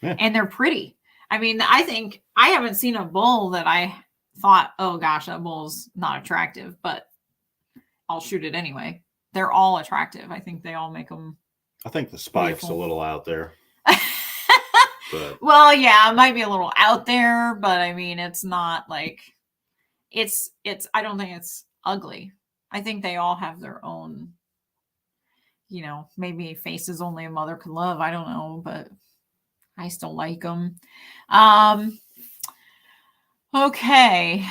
Yeah. And they're pretty. I mean, I think I haven't seen a bull that I thought, oh gosh, that bull's not attractive, but I'll shoot it anyway. They're all attractive. I think they all make them. I think the spike's beautiful. A little out there. But. Well, yeah, it might be a little out there, but I mean, it's not like I don't think it's ugly. I think they all have their own, you know, maybe faces only a mother could love. I don't know, but I still like them. Okay.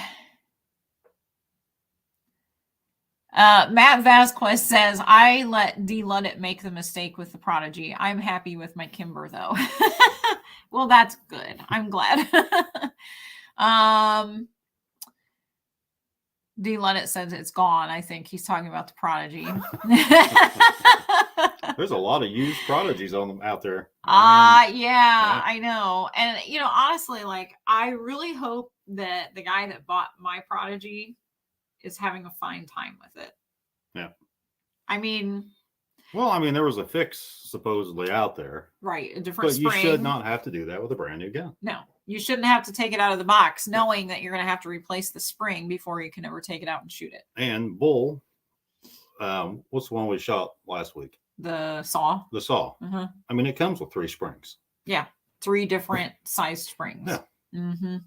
Matt Vasquez says, I let D. Luddit make the mistake with the Prodigy. I'm happy with my Kimber, though. Well, that's good. I'm glad. D. Luddit says it's gone. I think he's talking about the Prodigy. There's a lot of used Prodigies on them out there. Yeah, I know. And, you know, honestly, like, I really hope that the guy that bought my Prodigy is having a fine time with it. Yeah. I mean, well, I mean, there was a fix supposedly out there. Right. A different spring. But you should not have to do that with a brand new gun. No, you shouldn't have to take it out of the box knowing that you're going to have to replace the spring before you can ever take it out and shoot it. And bull, what's the one we shot last week? The saw. The saw. Mm-hmm. I mean, it comes with 3 springs. Yeah. 3 different sized springs. Yeah. Mm-hmm.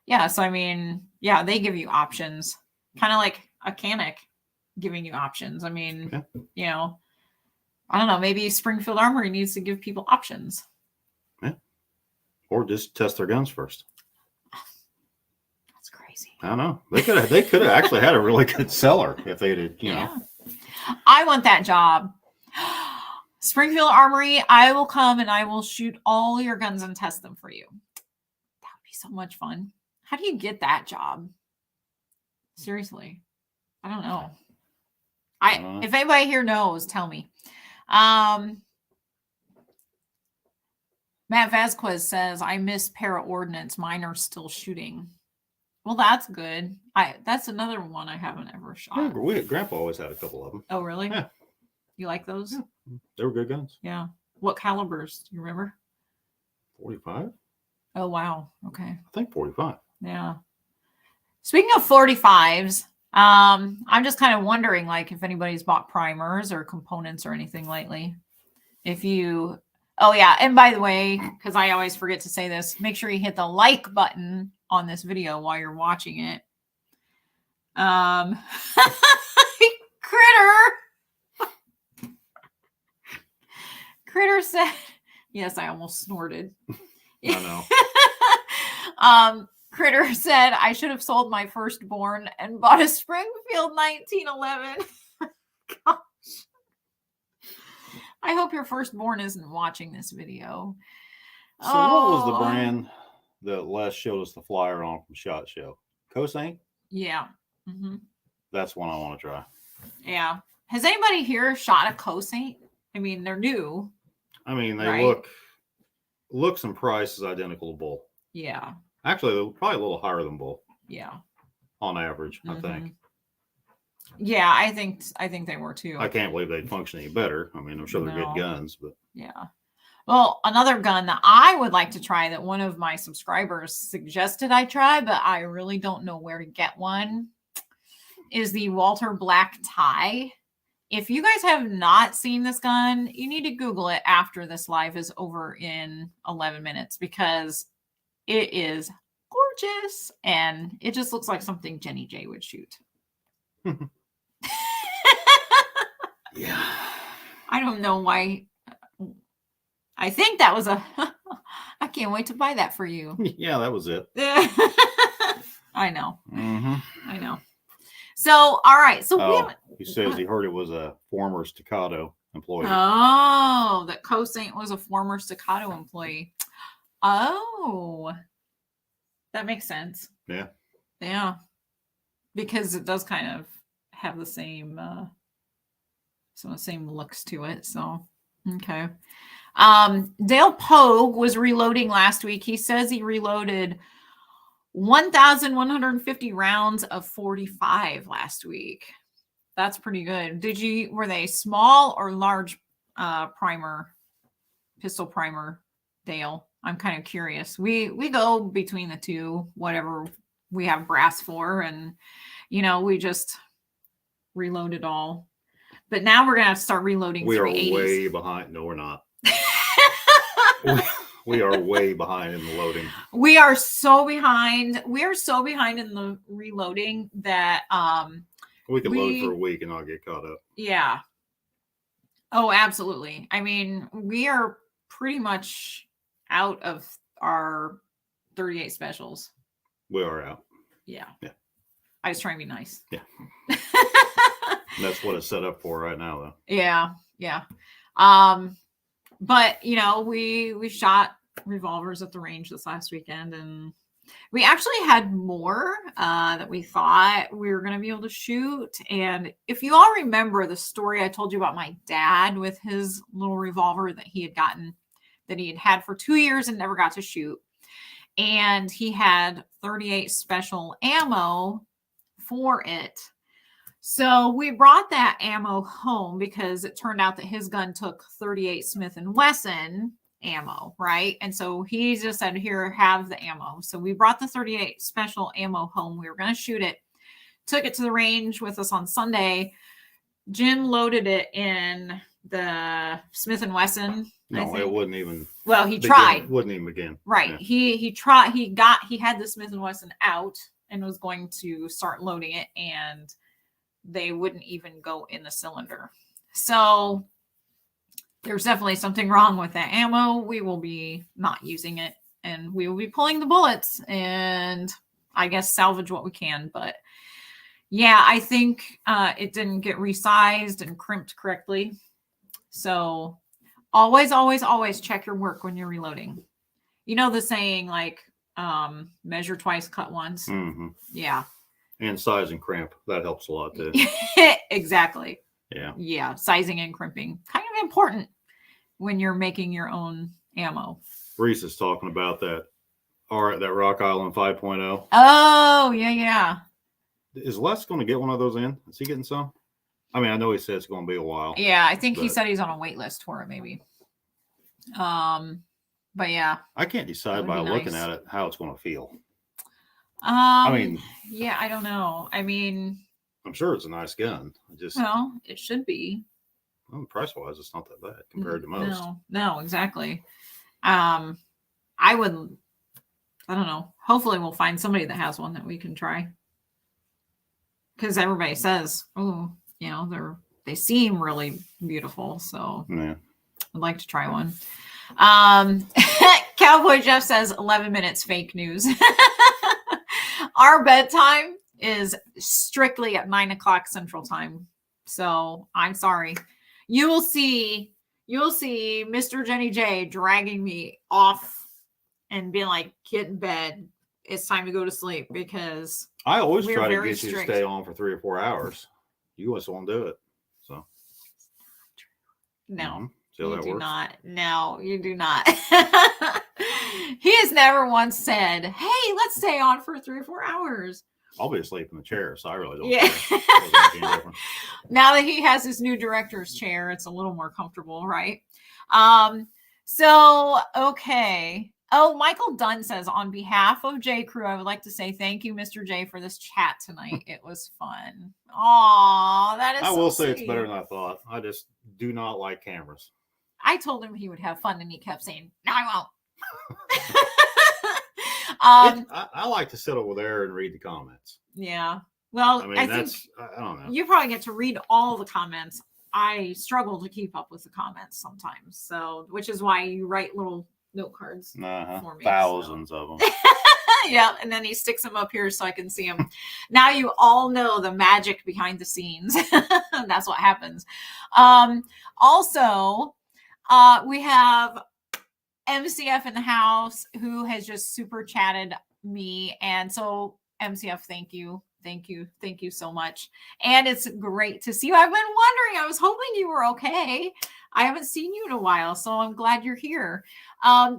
Yeah. So, I mean, yeah, they give you options. Kind of like a Canic giving you options. I mean, you know, I don't know. Maybe Springfield Armory needs to give people options. Yeah. Or just test their guns first. That's crazy. I don't know. They could have actually had a really good seller if they did, you know. I want that job. Springfield Armory, I will come and I will shoot all your guns and test them for you. That would be so much fun. How do you get that job? Seriously. I don't know. If anybody here knows, tell me. Matt Vasquez says, I miss para ordnance. Mine are still shooting. Well, that's good. That's another one I haven't ever shot. Yeah, Grandpa always had a couple of them. Oh, really? Yeah. You like those? Yeah. They were good guns. Yeah. What calibers? Do you remember? 45? Oh, wow. Okay. I think 45. Yeah. Speaking of 45s, I'm just kind of wondering, like, if anybody's bought primers or components or anything lately. Oh yeah, and by the way, because I always forget to say this, make sure you hit the like button on this video while you're watching it. Critter said, yes, I almost snorted. I know. Critter said, I should have sold my firstborn and bought a Springfield 1911. Gosh. I hope your firstborn isn't watching this video. So what was the brand that Les showed us the flyer on from SHOT Show? Cosine? Yeah. Mm-hmm. That's one I want to try. Yeah. Has anybody here shot a Cosine? I mean, they're new. I mean, they looks and price is identical to bull. Yeah. Actually, they're probably a little higher than bull. Yeah. On average, I think. Yeah, I think they were too. I can't believe they'd function any better. I mean, I'm sure they're good guns, but yeah. Well, another gun that I would like to try that one of my subscribers suggested I try, but I really don't know where to get one, is the Walter Black Tie. If you guys have not seen this gun, you need to Google it after this live is over in 11 minutes because it is gorgeous and it just looks like something Jenny J would shoot. Yeah. I don't know why. I think that was I can't wait to buy that for you. Yeah, that was it. I know. Mm-hmm. I know. So, all right. So he says he heard it was a former Staccato employee. Oh, that Cosine was a former Staccato employee. Oh, that makes sense. Yeah. Yeah. Because it does kind of have the same some of the same looks to it. So okay. Dale Pogue was reloading last week. He says he reloaded 1,150 rounds of 45 last week. That's pretty good. Were they small or large pistol primer, Dale? I'm kind of curious. We go between the two, whatever we have brass for, and we just reload it all. But now we're gonna have to start reloading. We are 380s. way behind. No, we're not. We are way behind in the loading. We are so behind. We are so behind in the reloading that We could load for a week and not get caught up. Yeah. Oh, absolutely. I mean, we are pretty much out of our 38 specials. We are out. Yeah. Yeah. I was trying to be nice. Yeah. That's what it's set up for right now, though. Yeah. Yeah. But you know, we shot revolvers at the range this last weekend, and we actually had more that we thought we were going to be able to shoot. And if you all remember the story I told you about my dad with his little revolver that he had gotten, that he had had for 2 years and never got to shoot, and he had 38 special ammo for it. So we brought that ammo home because it turned out that his gun took 38 Smith & Wesson ammo, right? And so he just said, here, have the ammo. So we brought the 38 special ammo home. We were going to shoot it, took it to the range with us on Sunday. Jim loaded it in the Smith & Wesson. No, it wouldn't even. Well, he tried. Wouldn't even begin. Right. Yeah. He tried. He had the Smith & Wesson out and was going to start loading it, and they wouldn't even go in the cylinder. So there's definitely something wrong with that ammo. We will be not using it, and we will be pulling the bullets and I guess salvage what we can. But yeah, I think it didn't get resized and crimped correctly. So always, always, always check your work when you're reloading. You know the saying, like, measure twice, cut once. Mm-hmm. Yeah. And size and crimp. That helps a lot too. Exactly. Yeah. Yeah. Sizing and crimping. Kind of important when you're making your own ammo. Reese is talking about that Rock Island 5.0. Oh, yeah, yeah. Is Les going to get one of those in? Is he getting some? I mean, I know he said it's going to be a while. Yeah, I think he said he's on a wait list for it, maybe. But yeah. I can't decide by looking at it how it's going to feel. I mean, yeah, I don't know. I mean, I'm sure it's a nice gun. Well, it should be. Well, price wise, it's not that bad compared to most. No, exactly. I don't know. Hopefully we'll find somebody that has one that we can try. Because everybody says, oh, you know, they seem really beautiful. So yeah. I'd like to try one. Cowboy Jeff says 11 minutes fake news. Our bedtime is strictly at 9:00 Central Time. So I'm sorry. You will see Mr. Jenny J dragging me off and being like, get in bed. It's time to go to sleep, because I always try to get you strict. to stay on for 3 or 4 hours. You just won't do it. So no. Mm-hmm. You do not. No, you do not. He has never once said, hey, let's stay on for 3 or 4 hours. I'll be asleep in the chair, so I really don't care. Now that he has his new director's chair, it's a little more comfortable, right? So, okay. Oh, Michael Dunn says, on behalf of J Crew, I would like to say thank you, Mr. J, for this chat tonight. It was fun. Aw, that is I will so say sweet. It's better than I thought. I just do not like cameras. I told him he would have fun, and he kept saying, no, I won't. I like to sit over there and read the comments. Yeah. Well, I mean, I don't know. You probably get to read all the comments. I struggle to keep up with the comments sometimes. So, which is why you write little note cards for me. Thousands of them. Yeah. And then he sticks them up here so I can see them. Now you all know the magic behind the scenes. That's what happens. Also, we have MCF in the house, who has just super chatted me. And so MCF, thank you so much. And it's great to see you. I've been wondering, I was hoping you were okay. I haven't seen you in a while, so I'm glad you're here.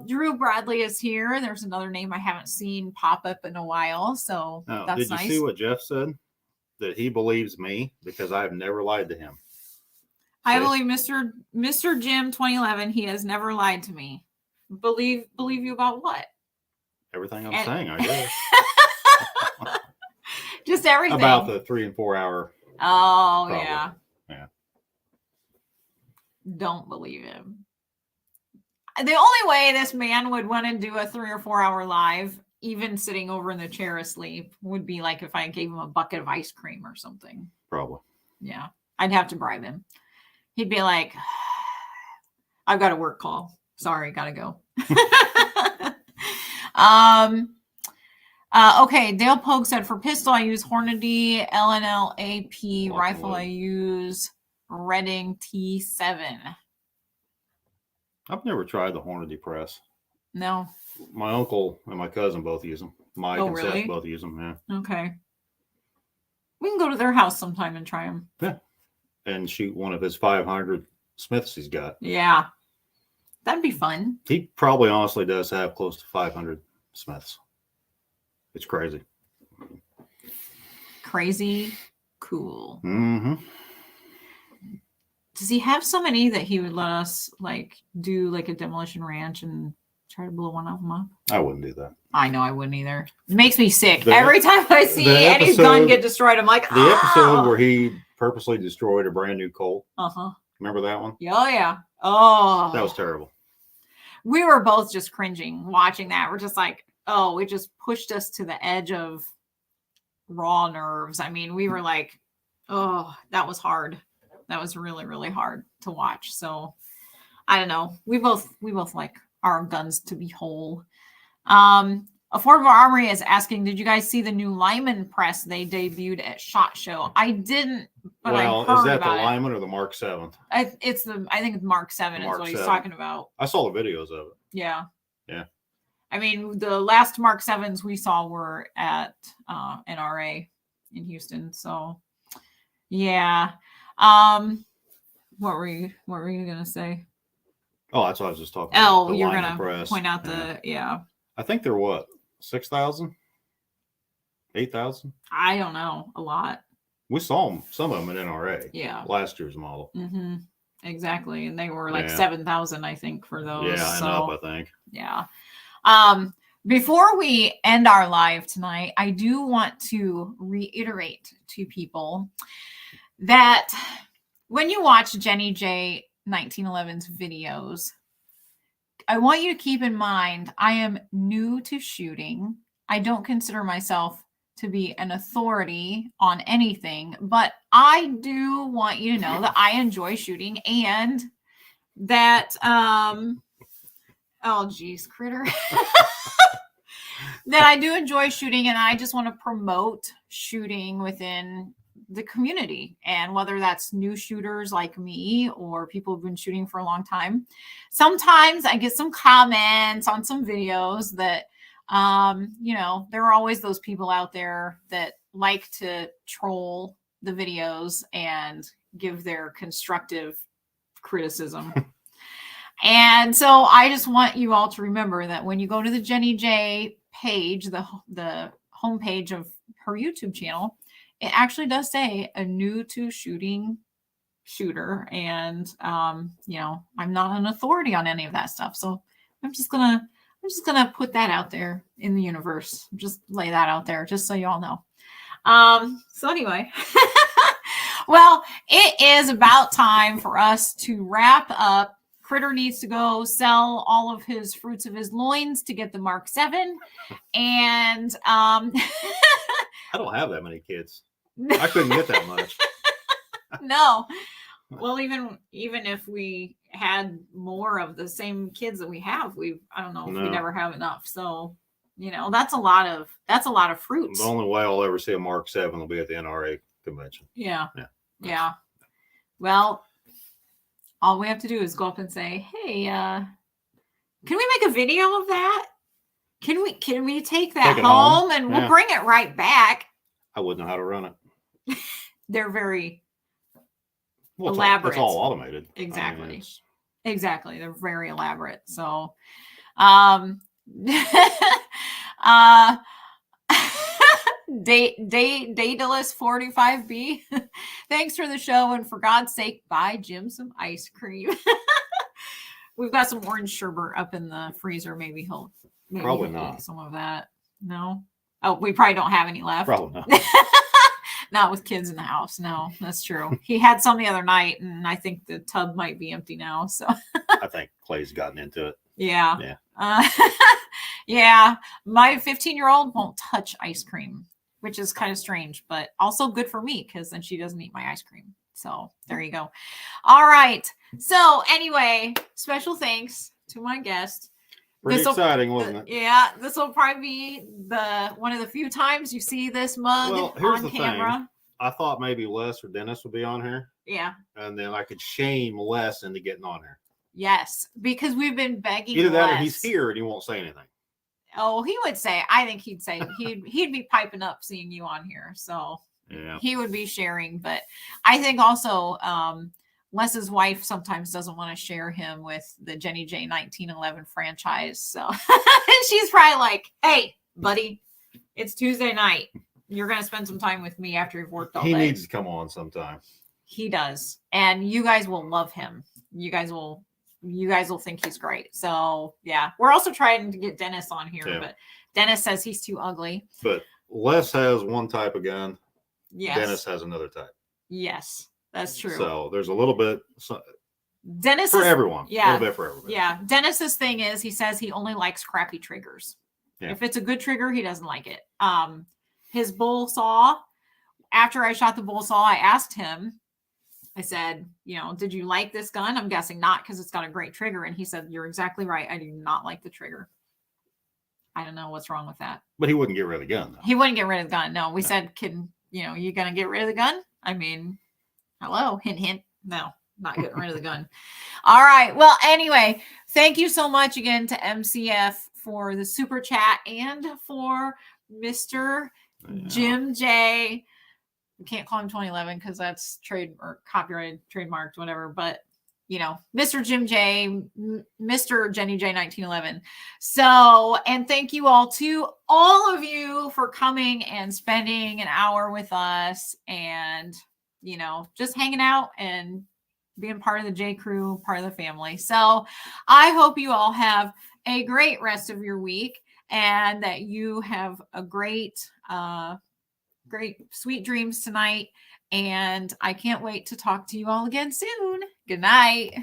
Drew Bradley is here. There's another name I haven't seen pop up in a while, so that's nice. Did you see what Jeff said? That he believes me because I've never lied to him. I believe Mr. Jim 2011. He has never lied to me. Believe you about what? Everything I'm saying, I guess. Just everything. About the 3 and 4 hour. Oh, problem. yeah. Yeah. Don't believe him. The only way this man would want to do a 3 or 4 hour live even sitting over in the chair asleep would be like if I gave him a bucket of ice cream or something. Probably. Yeah. I'd have to bribe him. He'd be like, I've got a work call. Sorry, gotta go. Okay, Dale Pogue said, for pistol, I use Hornady LNL AP. Rifle, I use Redding T7. I've never tried the Hornady press. No. My uncle and my cousin both use them. Mike and really? Seth both use them, yeah. Okay. We can go to their house sometime and try them. Yeah. And shoot one of his 500 Smiths he's got. Yeah. That'd be fun. He probably honestly does have close to 500 Smiths. It's crazy. Crazy cool. Mm-hmm. Does he have so many that he would let us like do like a demolition ranch and try to blow one of them up? I wouldn't do that. I know I wouldn't either. It makes me sick. Every time I see any gun get destroyed, I'm like, the episode where he purposely destroyed a brand new Colt. Uh-huh. Remember that one? Oh, yeah. Oh. That was terrible. We were both just cringing watching that. We're just like, oh, it just pushed us to the edge of raw nerves. I mean, we were like, oh, that was hard. That was really, really hard to watch. So I don't know. We both like our guns to be whole. Affordable Armory is asking, did you guys see the new Lyman press they debuted at SHOT Show? I didn't, but I heard is that about the Lyman or the Mark 7? I think it's Mark 7 is what he's talking about. I saw the videos of it. Yeah. Yeah. I mean, the last Mark 7s we saw were at NRA in Houston. So yeah. What were you gonna say? Oh, that's what I was just talking about. Oh, you're gonna point out I think they're what? 6,000? 8,000? I don't know. A lot. We saw them, some of them at NRA. Yeah. Last year's model. Mm-hmm. Exactly. And they were like 7,000, I think, for those. Yeah, and up, I think. Yeah. Before we end our live tonight, I do want to reiterate to people that when you watch Jenny J 1911's videos, I want you to keep in mind, I am new to shooting. I don't consider myself to be an authority on anything, but I do want you to know that I enjoy shooting and that, oh geez, critter. That I do enjoy shooting, and I just want to promote shooting within the community, and whether that's new shooters like me or people who've been shooting for a long time. Sometimes I get some comments on some videos that, there are always those people out there that like to troll the videos and give their constructive criticism. And so I just want you all to remember that when you go to the Jenny J page, the homepage of her YouTube channel, it actually does say a new to shooting shooter. And, I'm not an authority on any of that stuff. So I'm just going to put that out there in the universe. Just lay that out there just so you all know. So anyway, well, it is about time for us to wrap up. Critter needs to go sell all of his fruits of his loins to get the Mark 7. And I don't have that many kids. I couldn't get that much. No. Well, even if we had more of the same kids that we have, we never have enough. So, that's a lot of fruits. The only way I'll ever see a Mark 7 will be at the NRA convention. Yeah. Well, all we have to do is go up and say, hey, can we make a video of that? Can we take that home and we'll bring it right back? I wouldn't know how to run it. They're very elaborate. It's all automated. Exactly. I mean, exactly. They're very elaborate. So, Daedalus 45B. Thanks for the show, and for God's sake, buy Jim some ice cream. We've got some orange sherbet up in the freezer. Maybe he'll not some of that. No. Oh, we probably don't have any left. Probably not. Not with kids in the house. No, that's true. He had some the other night, and I think the tub might be empty now. So I think Clay's gotten into it. Yeah. Yeah, my 15-year-old won't touch ice cream, which is kind of strange, but also good for me because then she doesn't eat my ice cream. So there you go. All right. So anyway, special thanks to my guest. Pretty exciting, wasn't it? Yeah, this will probably be one of the few times you see this mug on camera. Thing. I thought maybe Les or Dennis would be on here. Yeah. And then I could shame Les into getting on here. Yes, because we've been begging. Either that or he's here and he won't say anything. Oh, he would say. I think he'd say he'd be piping up seeing you on here. So yeah, he would be sharing. But I think also Les's wife sometimes doesn't want to share him with the Jenny J 1911 franchise. So she's probably like, "Hey, buddy, it's Tuesday night. You're gonna spend some time with me after you've worked all day." He needs to come on sometime. He does, and you guys will love him. You guys will think he's great. So yeah, we're also trying to get Dennis on here, but Dennis says he's too ugly. But Les has one type of gun. Yes. Dennis has another type. Yes, that's true. So there's a little bit. Dennis for everyone. Yeah. A little bit for everybody. Yeah. Dennis's thing is he says he only likes crappy triggers. Yeah. If it's a good trigger, he doesn't like it. His bull saw, after I shot the bull saw, I asked him, I said, did you like this gun? I'm guessing not because it's got a great trigger. And he said, you're exactly right. I do not like the trigger. I don't know what's wrong with that. But he wouldn't get rid of the gun, though. He wouldn't get rid of the gun. No, we said, you going to get rid of the gun? I mean, hello, hint, hint. No, not getting rid of the gun. All right. Well, anyway, thank you so much again to MCF for the super chat and for Mr. JimJ. We can't call him 2011 because that's trade or copyrighted, trademarked, whatever. But, Mr. JimJ, Mr. Jenny J 1911. So, and thank you all of you for coming and spending an hour with us and, just hanging out and being part of the J Crew, part of the family. So I hope you all have a great rest of your week and that you have a great sweet dreams tonight. And I can't wait to talk to you all again soon. Good night.